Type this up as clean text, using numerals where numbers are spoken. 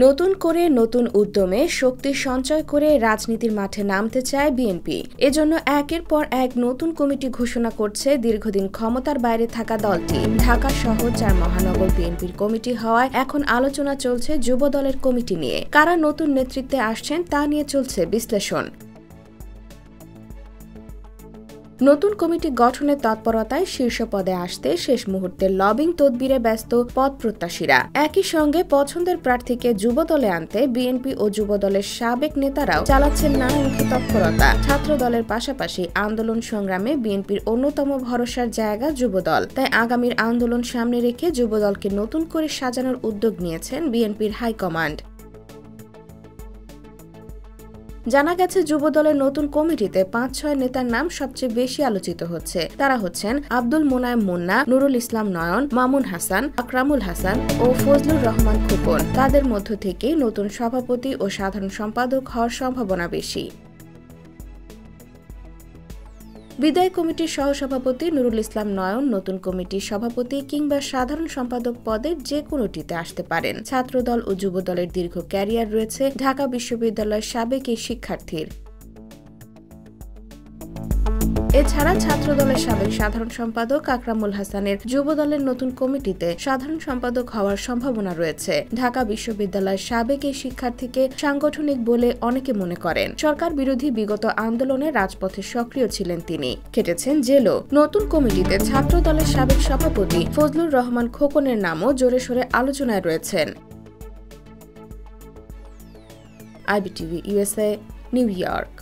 নতুন করে নতুন উদ্যমে শক্তি সঞ্চয় করে রাজনীতির মাঠে নামতে চায় বিএনপি। এজন্য একের পর এক নতুন কমিটি ঘোষণা করছে দীর্ঘদিন ক্ষমতার বাইরে থাকা দলটি। ঢাকা সহ 4 মহানগর বিএনপির কমিটি হওয়ায় এখন আলোচনা চলছে যুব দলের কমিটি নিয়ে। কারা নতুন নেতৃত্বে আসছেন তা নিয়ে চলছে বিশ্লেষণ। নতুন কমিটি গঠনের তৎপরতায় শীর্ষ পদে আসতে শেষ মুহূর্তে লবিং তদবিরে ব্যস্ত পদপ্রত্যাশীরা। একই সঙ্গে পছন্দের প্রার্থীকে যুব দলে আনতে বিএনপি ও যুব দলের সাবেক নেতারাও চালাচ্ছেন নানামুখী তৎপরতা। ছাত্র দলের পাশাপাশি আন্দোলন সংগ্রামে বিএনপির অন্যতম ভরসার জায়গা যুব দল। তাই আগামীর আন্দোলন সামনে রেখে যুব দলকে নতুন করে সাজানোর উদ্যোগ নিয়েছেন বিএনপির হাইকমান্ড। জানা গেছে যুব দলের নতুন কমিটিতে 5-6 নেতার নাম সবচেয়ে বেশি আলোচিত হচ্ছে। তারা হচ্ছেন আব্দুল মোনায়েম মুন্না, নুরুল ইসলাম নয়ন, মামুন হাসান, আকরামুল হাসান ও ফজলুর রহমান খোকন। তাদের মধ্য থেকেই নতুন সভাপতি ও সাধারণ সম্পাদক হওয়ার সম্ভাবনা বেশি। বিদায়ী কমিটির সহসভাপতি নুরুল ইসলাম নয়ন নতুন কমিটির সভাপতি কিংবা সাধারণ সম্পাদক পদের যে কোনোটিতে আসতে পারেন। ছাত্রদল ও যুব দলের দীর্ঘ ক্যারিয়ার রয়েছে ঢাকা বিশ্ববিদ্যালয়ের সাবেক এই শিক্ষার্থীর। এছাড়া ছাত্রদলের সাবেক সাধারণ সম্পাদক আকরামুল হাসানের যুব দলের নতুন কমিটিতে সাধারণ সম্পাদক হওয়ার সম্ভাবনা রয়েছে। ঢাকা বিশ্ববিদ্যালয়ের সাবেক এই শিক্ষার্থীকে সাংগঠনিক বলে অনেকে মনে করেন। সরকার বিরোধী বিগত আন্দোলনে রাজপথে সক্রিয় ছিলেন তিনি, খেটেছেন জেলও। নতুন কমিটিতে ছাত্র দলের সাবেক সভাপতি ফজলুর রহমান খোকনের নামও জোরে সোরে আলোচনায় রয়েছেন। IBTV USA, new York.